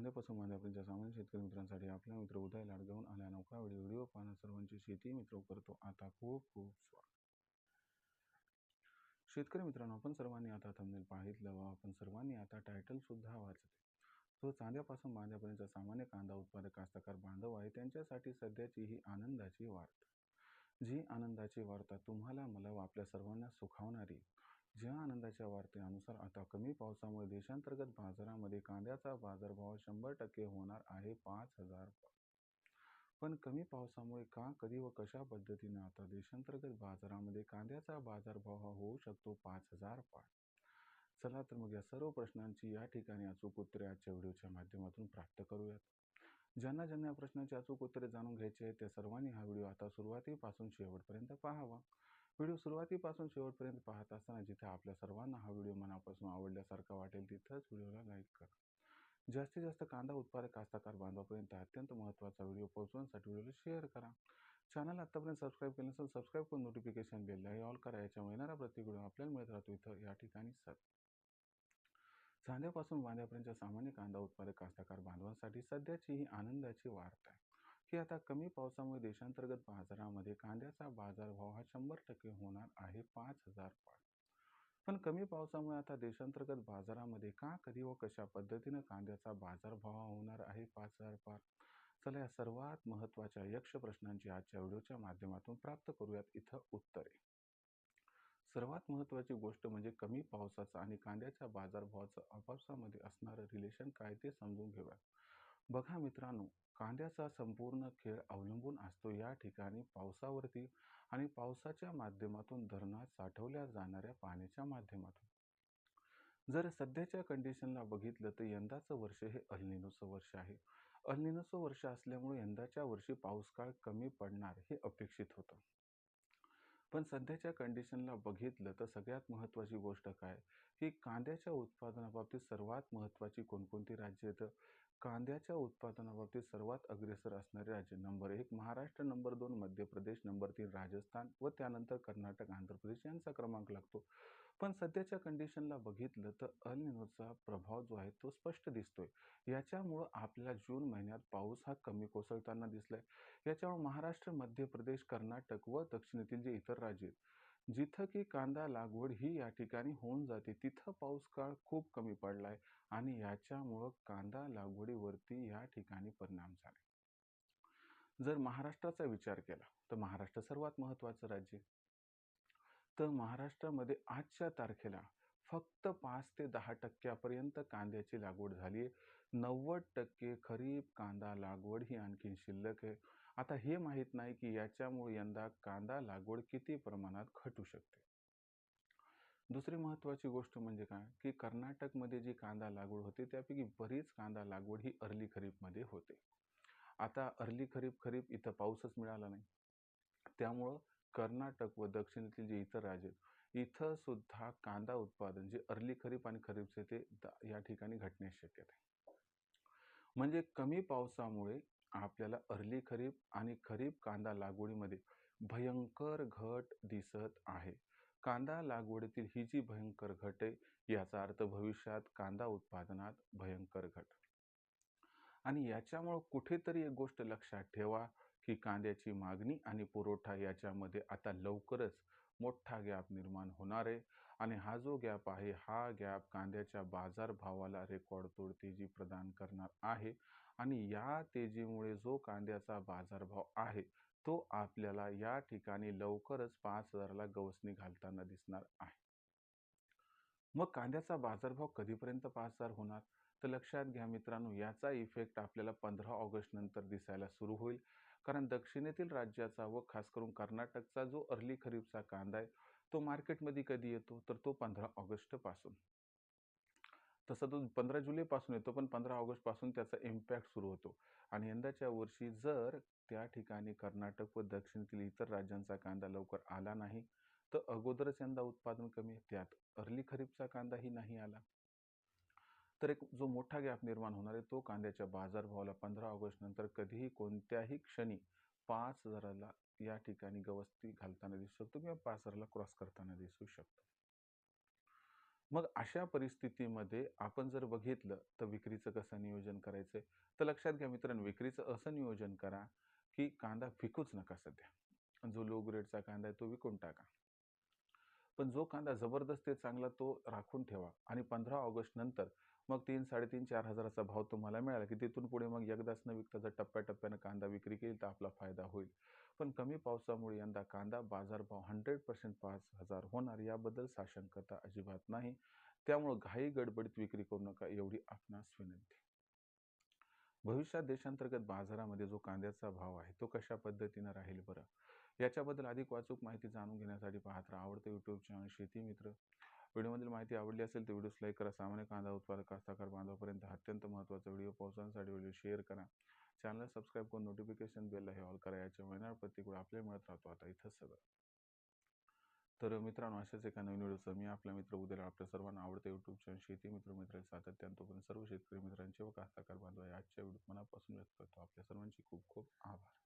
चांद्यापासून मांद्यापर्यंतच्या सामान्य शेतकरी मित्रांसाठी आपला मित्र उदय लाड घेऊन आल्या नौका व्हिडिओ पाहणं सर्वांची शेती मित्र करतो. आता खूप स्वागत. शेतकरी मित्रांनो, आपण सर्वांनी आता थंबनेल पाहितलं व आपण सर्वांनी आता टायटल सुद्धा वाचले. जो चांद्यापासून बांध्यापर्यंतचा सामान्य कांदा उत्पादक कास्तकार बांधव आहे त्यांच्यासाठी सध्याची ही आनंदाची वार्ता. जी आनंदाची वार्ता तुम्हाला मला व आपल्या सर्वांना सुखावणारी. ज्या आनंदाच्या वार्तेनुसार आता कमी पावसामुळे देशांतर्गत बाजारामध्ये कांद्याचा बाजारभाव 100% होणार आहे 5,000. पण कमी पावसामुळे का, कधी व कशा पद्धतीने आता देशांतर्गत बाजारामध्ये कांद्याचा बाजारभाव हा होऊ शकतो 5,000 पार. चला तर मग या सर्व प्रश्नांची या ठिकाणी अचूक उत्तरे आजच्या व्हिडिओच्या माध्यमातून प्राप्त करूयात. ज्यांना ज्यांना या प्रश्नांची अचूक उत्तरे जाणून घ्यायची आहे त्या सर्वांनी हा व्हिडिओ आता सुरुवातीपासून शेवटपर्यंत पाहावा. व्हिडिओ सुरुवातीपासून शेवटपर्यंत पाहत असताना जिथे आपल्या सर्वांना हा व्हिडिओ मनापासून आवडल्यासारखा वाटेल तिथंच व्हिडिओला लाईक करा. जास्तीत जास्त कांदा उत्पादक कास्तकार बांधवापर्यंत अत्यंत महत्त्वाचा व्हिडिओ पोहोचवण्यासाठी व्हिडिओला शेअर करा. चॅनल आतापर्यंत सबस्क्राईब केलं नसेल सबस्क्राईब करून नोटिफिकेशन बेलला ऑल करा. याच्यामुळे येणारा प्रत्येक व्हिडिओ आपल्याला मिळत राहतो इथं या ठिकाणी चांद्यापासून बांध्यापर्यंतच्या सामान्य कांदा उत्पादक कास्तकार बांधवांसाठी सध्याची ही आनंदाची वार्ता आहे की आता कमी पावसामुळे देशांतर्गत बाजारामध्ये कांद्याचा बाजारभाव हा 100% होणार आहे 5,000 पार. पण कमी पावसामुळे आता देशांतर्गत बाजारामध्ये का, कधी व कशा पद्धतीने कांद्याचा बाजारभाव होणार आहे 5,000 पार. चला या सर्वात महत्त्वाच्या यक्ष प्रश्नांची आजच्या व्हिडिओच्या माध्यमातून प्राप्त करूयात इथं उत्तरे. सर्वात महत्त्वाची गोष्ट म्हणजे कमी पावसाचा आणि कांद्याच्या बाजारभावाचं आपसामध्ये असणारं रिलेशन काय ते समजून घेऊया. बघा मित्रांनो, कांद्याचा संपूर्ण खेळ अवलंबून असतो या ठिकाणी पावसावरती आणि पावसाच्या माध्यमातून धरणात साठवल्या जाणाऱ्या पाण्याच्या माध्यमातून. जर सध्याच्या कंडिशनला बघितलं तर यंदाचं वर्ष हे अल्निनोचं वर्ष आहे. अल्निनोचं वर्ष असल्यामुळे यंदाच्या वर्षी पाऊसकाळ कमी पडणार हे अपेक्षित होतं. पण सध्याच्या कंडिशनला बघितलं तर सगळ्यात महत्त्वाची गोष्ट काय की कांद्याच्या उत्पादनाबाबतीत सर्वात महत्त्वाची कोणकोणती राज्य येतं. कांद्याच्या उत्पादनाबाबतीत सर्वात अग्रेसर असणारे राज्य number 1 Maharashtra, number 2 Madhya Pradesh, number 3 Rajasthan व त्यानंतर कर्नाटक, आंध्र प्रदेश यांचा क्रमांक लागतो. पण सध्याच्या कंडिशनला बघितलं तर अल्निनोचा प्रभाव जो आहे तो स्पष्ट दिसतोय. याच्यामुळं आपल्याला जून महिन्यात पाऊस हा कमी कोसळताना दिसलाय. याच्यामुळे महाराष्ट्र, मध्य प्रदेश, कर्नाटक व दक्षिणेतील जे इतर राज्य आहेत जिथं की कांदा लागवड ही या ठिकाणी होऊन जाते तिथं पाऊस काळ खूप कमी पडलाय आणि याच्यामुळं कांदा लागवडीवरती या ठिकाणी परिणाम झाला. जर महाराष्ट्राचा विचार केला तर महाराष्ट्र सर्वात महत्त्वाचं राज्य. तर महाराष्ट्रामध्ये आजच्या तारखेला फक्त 5 ते 10% कांद्याची लागवड झाली आहे. 90% खरीप कांदा लागवड ही आणखीन शिल्लक आहे. आता हे माहीत नाही की याच्यामुळे यंदा कांदा लागवड किती प्रमाणात घटू शकते. दुसरी महत्त्वाची गोष्ट म्हणजे काय की कर्नाटकमध्ये जी कांदा लागवड होते त्यापैकी बरीच कांदा लागवड ही अर्ली खरीपमध्ये होते. आता अर्ली खरीप इथं पाऊसच मिळाला नाही. त्यामुळं कर्नाटक व दक्षिणेतील जे इतर राज्य आहेत इथं सुद्धा कांदा उत्पादन जे अर्ली खरीप आणि खरीपचे ते या ठिकाणी घटण्यास शक्यता आहे. म्हणजे कमी पावसामुळे आपल्याला अर्ली खरीप आणि खरीप कांदा लागवडीमध्ये भयंकर घट दिसत आहे. कांदा लागवडीतील ही जी भयंकर घट आहे याचा अर्थ भविष्यात कांदा उत्पादनात भयंकर घट. आणि याच्यामुळं कुठेतरी एक गोष्ट लक्षात ठेवा की कांद्याची मागणी आणि पुरवठा याच्यामध्ये आता लवकरच मोठा गॅप निर्माण होणार आहे आणि हा जो गॅप आहे हा गॅप कांद्याच्या बाजारभावाला रेकॉर्ड तोड तेजी प्रदान करणार आहे आणि या तेजीमुळे जो कांद्याचा बाजारभाव आहे तो आपल्याला या ठिकाणी लवकरच 5,000ला गवसणी घालताना दिसणार आहे. मग कांद्याचा बाजारभाव कधीपर्यंत 5,000 होणार तर लक्षात घ्या मित्रांनो, याचा इफेक्ट आपल्याला 15 ऑगस्ट नंतर दिसायला सुरू होईल. कारण दक्षिणेतील राज्याचा व खास करून कर्नाटकचा जो अर्ली खरीपचा कांदा आहे तो मार्केटमध्ये कधी येतो तर तो 15 ऑगस्ट पासून. तसा तो 15 जुलैपासून येतो पण 15 ऑगस्ट पासून त्याचा इम्पॅक्ट सुरू होतो. आणि यंदाच्या वर्षी जर त्या ठिकाणी कर्नाटक व दक्षिणेतील इतर राज्यांचा कांदा लवकर आला नाही तर अगोदरच यंदा उत्पादन कमी त्यात अर्ली खरीपचा कांदाही नाही आला तर एक जो मोठा गॅप निर्माण होणार आहे तो कांद्याच्या बाजारभावाला 15 ऑगस्ट नंतर कधीही कोणत्याही क्षणी 5,000ला या ठिकाणी गवसणी घालताना दिसू शकतो किंवा 5,000ला क्रॉस करताना दिसू शकतो. मग अशा परिस्थितीमध्ये आपण जर बघितलं तर विक्रीचं कसं नियोजन करायचं तर लक्षात घ्या मित्रांनो, विक्रीचं असं नियोजन करा की कांदा विकूच नका सध्या. जो लो ग्रेडचा कांदा आहे तो विकून टाका. पण जो कांदा जबरदस्त आहे चांगला तो राखून ठेवा आणि 15 ऑगस्ट नंतर मग 3, 3.5, 4 हजाराचा भाव तुम्हाला मिळाला की तिथून पुढे मग एकदाच न विकता जर टप्प्याटप्प्यानं कांदा विक्री केली तर आपला फायदा होईल. पण कमी पावसामुळे यंदा कांदा बाजारभाव 100% 5,000 होणार याबद्दल साशंकता अजिबात नाही. त्यामुळं घाई गडबडीत विक्री करू नका एवढी आपणास विनंती. भविष्यात देशांतर्गत बाजारामध्ये जो कांद्याचा भाव आहे तो कशा पद्धतीनं राहील बरं, याच्याबद्दल अधिक वाचूक माहिती जाणून घेण्यासाठी पाहत राहा आवडतं यूट्यूब चॅनल शेती मित्र. व्हिडिओमधील माहिती आवडली असेल तर व्हिडिओस लाईक करा. सामान्य कांदा उत्पादक कास्तकार बांधवापर्यंत अत्यंत महत्त्वाचा व्हिडिओ पोहोचवण्यासाठी व्हिडिओ शेअर करा. चॅनल सबस्क्राईब करून नोटिफिकेशन बेलला हे ऑल करा. याच्यामुळे येणार प्रतिक्रिया आपल्याला मिळत राहतो. आता इथंच सगळं. तर मित्रांनो, अशाच एका नवीन व्हिडिओचं मी आपला मित्र उद्या आपल्या सर्वांना आवडतं यूट्यूब चॅनल शेती मित्र सातत्यानं तोपर्यंत सर्व शेतकरी मित्रांचे व कास्तकार बांधव आजच्या व्हिडिओत मनापासून व्यक्त करतो. आपल्या सर्वांची खूप खूप आभार.